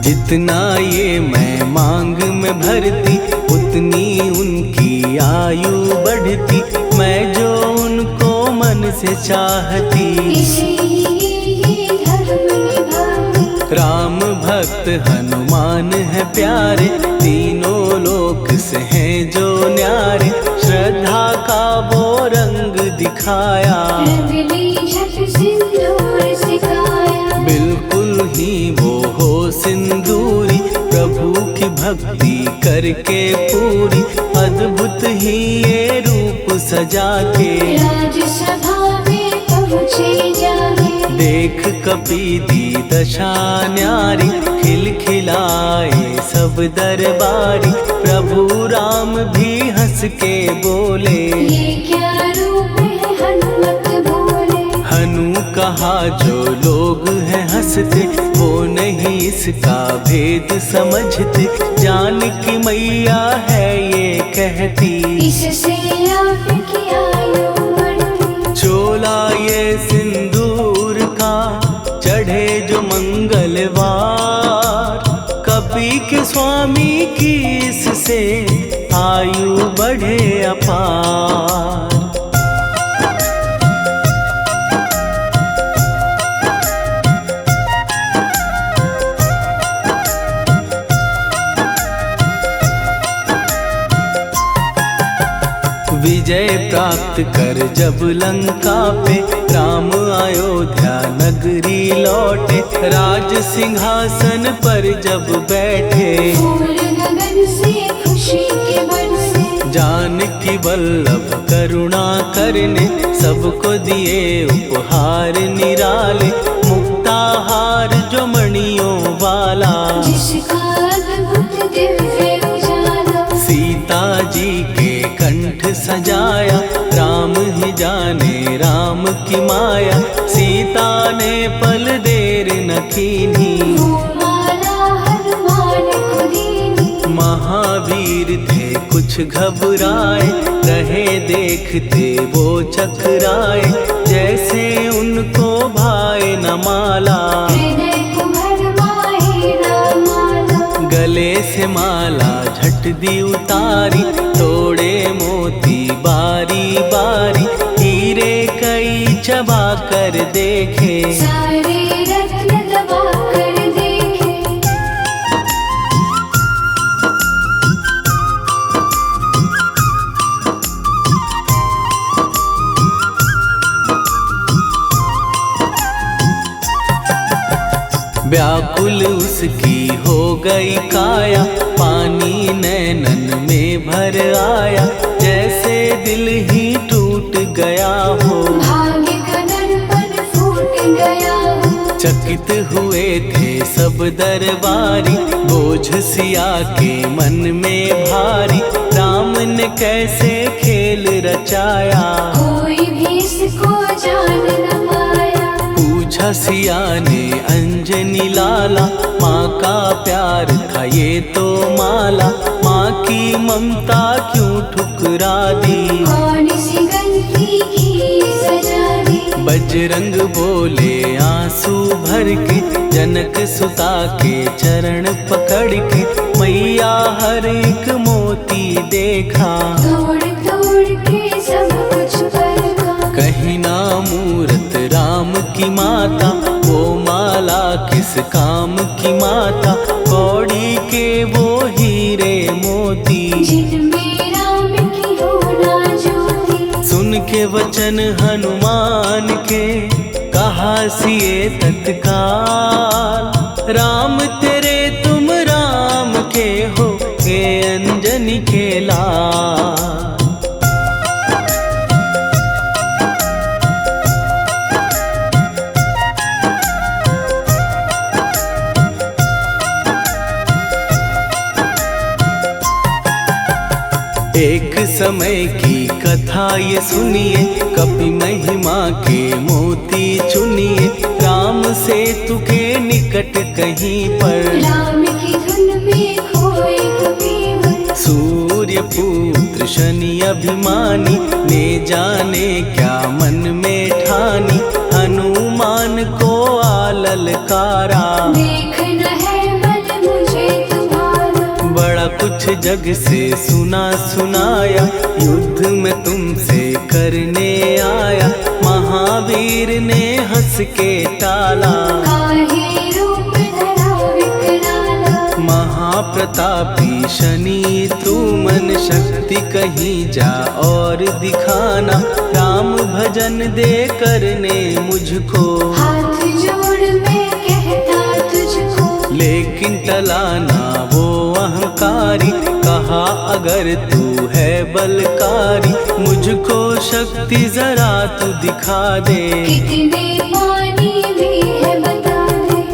जितना ये मैं मांग में भरती, उतनी उनकी आयु बढ़ती। मैं जो उनको मन से चाहती, इसी धर्म निभाती। राम भक्त हनुमान है प्यारे, तीनों लोक से हैं जो न्यारे। श्रद्धा का वो रंग दिखाया, रंगली झट सिंदूर सिखाया। बिल्कुल ही वो हो सिंदूरी, प्रभु की भक्ति करके पूरी। अद्भुत ही ये रूप सजा के, राजसभा में पहुँचे जाके। देख कपी दी दशा न्यारी, खिलखिलाए सब दरबारी। प्रभु राम भी हंस के बोले, ये क्या रूप है हनुमत बोले। हनु कहा जो लोग हैं हंसते, वो नहीं इसका भेद समझते। जान की मैया है ये कहती, इससे आपकी आयु बढ़ती। चोला ये सिंदूर का चढ़े जो मंगलवार, कपी के स्वामी की इससे आयु बढ़े अपार। विजय प्राप्त कर जब लंका पे, राम अयोध्या नगरी लौटे। राज सिंहासन पर जब बैठे, फूल गगन से खुशी के बरसे। जानकी वल्लभ करुणा करने, सबको दिए उपहार निराले। मुक्ताहार जो मणियों वाला, जिसका अद्भुत दिव्य उजाला। सीता जी के कंठ सजाया, राम ही जाने राम की माया। सीता ने पल देर न कीन्ही, वो माला हनुमान को दीनी। महावीर थे कुछ घबराए, रहे देखते वो चकराए। जैसे उनको भाए न माला, हृदय को भरमाए रामाला। गले से माला झट दी उतारी, तोड़े मोती बारी बारी। हीरे कई चबा कर देखे, सारे रत्न दबा कर देखे। व्याकुल उसकी हो गई काया, पानी नैनन में भर आया। जैसे दिल ही टूट गया हो, भाग्य का दर्पण फूट गया हो। चकित हुए थे सब दरबारी, बोझ सिया के मन में भारी। राम ने कैसे खेल रचाया, कोई भी इसको जान न पाया। पूछा सिया ने अंजनी लाला, माँ का प्यार था ये तो माला। माँ की ममता क्यों ठुकरा दी, कौन सी गलती की सजा दी। बजरंग बोले आंसू भर के, जनक सुता के चरण पकड़ के। मैया हर एक मोती देखा, तोड़ तोड़ के सब कुछ परखा। कहीं ना मूरत राम की माता, वो माला किस काम की माता। कौड़ी के वो हीरे मोती, जिनमें राम की होना ज्योति। सुन के वचन हनुमान के, कहा सिए तत्काल। राम तेरे तुम राम के हो, हे अंजनी के लाल। एक समय की कथा ये सुनिए, कपि महिमा के मोती चुनिए। राम सेतु के निकट कहीं पर राम की धुन में खोए कबीर। सूर्य पुत्र शनि अभिमानी, ने जाने क्या मन में ठानी। हनुमान को आललकारा, देखना है बल मुझे तुम्हारा। बड़ा कुछ जग से सुना सुनाया, युद्ध में तुमसे करने आया। महावीर ने हंस के टाला, काहे रूप धरा विकराला। महाप्रतापी शनि तू मन शक्ति कहीं जा और दिखाना। राम भजन दे करने मुझको, हाथ जोड़ मैं कहता तुझको। लेकिन टला ना वो अहंकारी। कहा अगर तू है बलकारी, मुझको शक्ति जरा तू दिखा दे। कितने पानी भी है बता दे।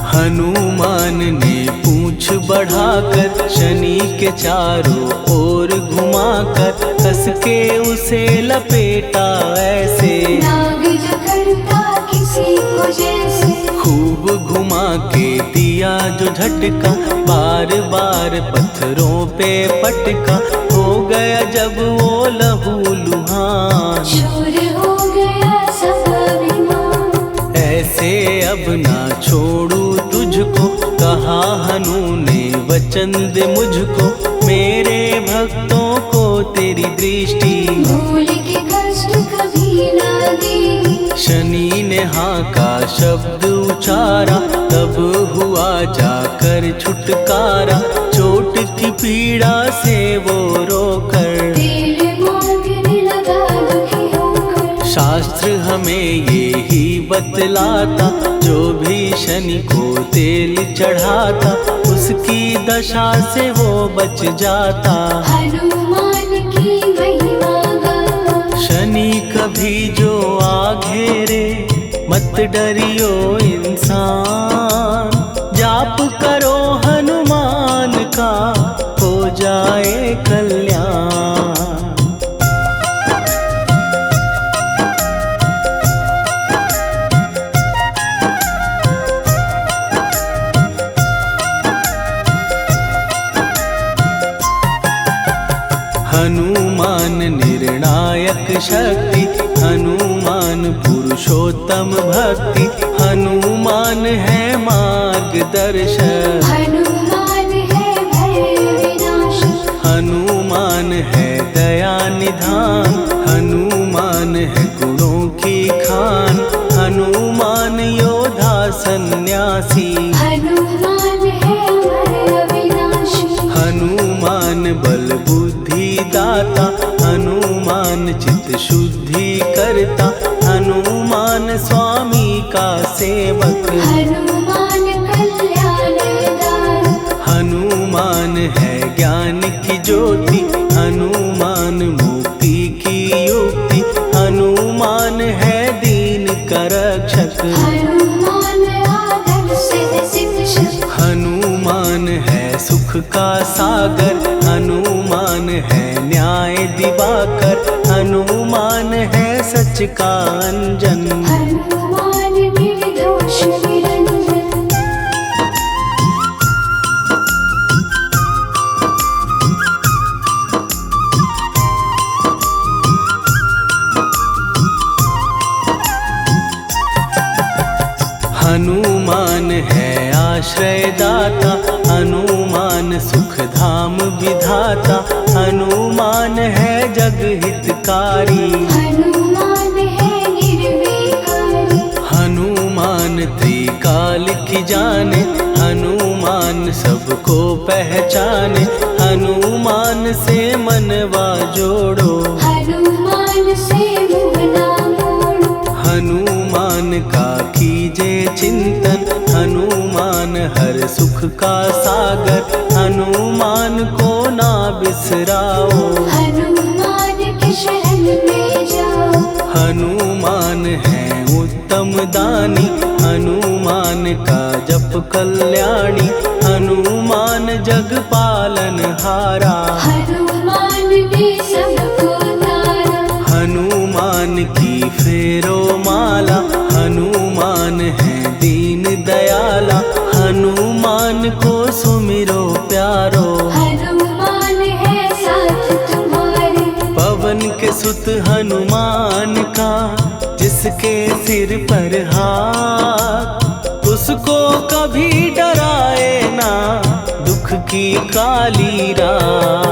हनुमान ने पूंछ बढ़ाकर, शनि के चारों ओर घुमाकर। कस के उसे लपेटा ऐसे, नाग जो करता किसी को जैसे। खूब घुमा के दिया जो झटका, बार बार पत्थरों पे पटका। हो गया जब वो लहू लुहान, शूर हो गया सब अभिमान। ऐसे अब ना छोड़ू तुझको। कहा हनु ने वचन दे मुझको, मेरे भक्तों को तेरी दृष्टि। भूल के कष्ट कभी ना दे। शनि ने हाँ का शब्द उचारा, तब हुआ जाकर छुटकारा। चोट की पीड़ा से वो रोकर, तेल मांगने लगा दुखी होकर। शास्त्र हमें ये ही बतलाता, जो भी शनि को तेल चढ़ाता, उसकी दशा से वो बच जाता। हनुमान की महिमा गाता। शनि कभी जो आ घेरे, मत डरियो इंसान। जाप करो हनुमान का, हो जाए कल्याण। हनुमान निर्णायक शक्ति, हनुमान पुरुषोत्तम भक्ति। हनुमान है मार्गदर्शक, हनुमान है भय विनाशक। हनुमान है दया निधान। हनुमान है गुणों की खान, हनुमान योद्धा सन्यासी। हनुमान है भय विनाशी। हनुमान बल बुद्धि दाता, हनुमान चित्त शुद्धि करता। हनुमान स्वामी का सेवक, हनुमान कल्याणदायक। हनुमान है ज्ञान की ज्योति। हनुमान मुक्ति की युक्ति, हनुमान है दीन का रक्षक। हनुमान आदर से शिक्षक। हनुमान है सुख का सागर, हनुमान है न्याय दिवाकर। हनुमान है सच का अंजन, हनुमान निर्दोष निरंजन। हनुमान है आश्रयदाता, हनुमान सुख धाम विधाता। हनुमान है जग हितकारी, हनुमान है निर्विकारी। हनुमान त्रिकाल की जाने। हनुमान सबको पहचाने, हनुमान से मनवा जोड़ो। हनुमान से मुँह ना मोड़ो। हनुमान का कीजे चिंतन, हनुमान हर सुख का सागर। हनुमान को ना बिसराओ, हनुमान की शरण उत्तम दानी, हनुमान का जप कल्याणी, हनुमान जग पालन हारा। हनुमान ने सबको तारा, हनुमान की फेरो माला, हनुमान है दीन दयाला, हनुमान को सुमिरो प्यारो। हनुमान है साथ तुम्हारे, पवन के सुत हनुमान का, जिसके सिर पर हाथ, उसको कभी डराए ना दुख की काली रात।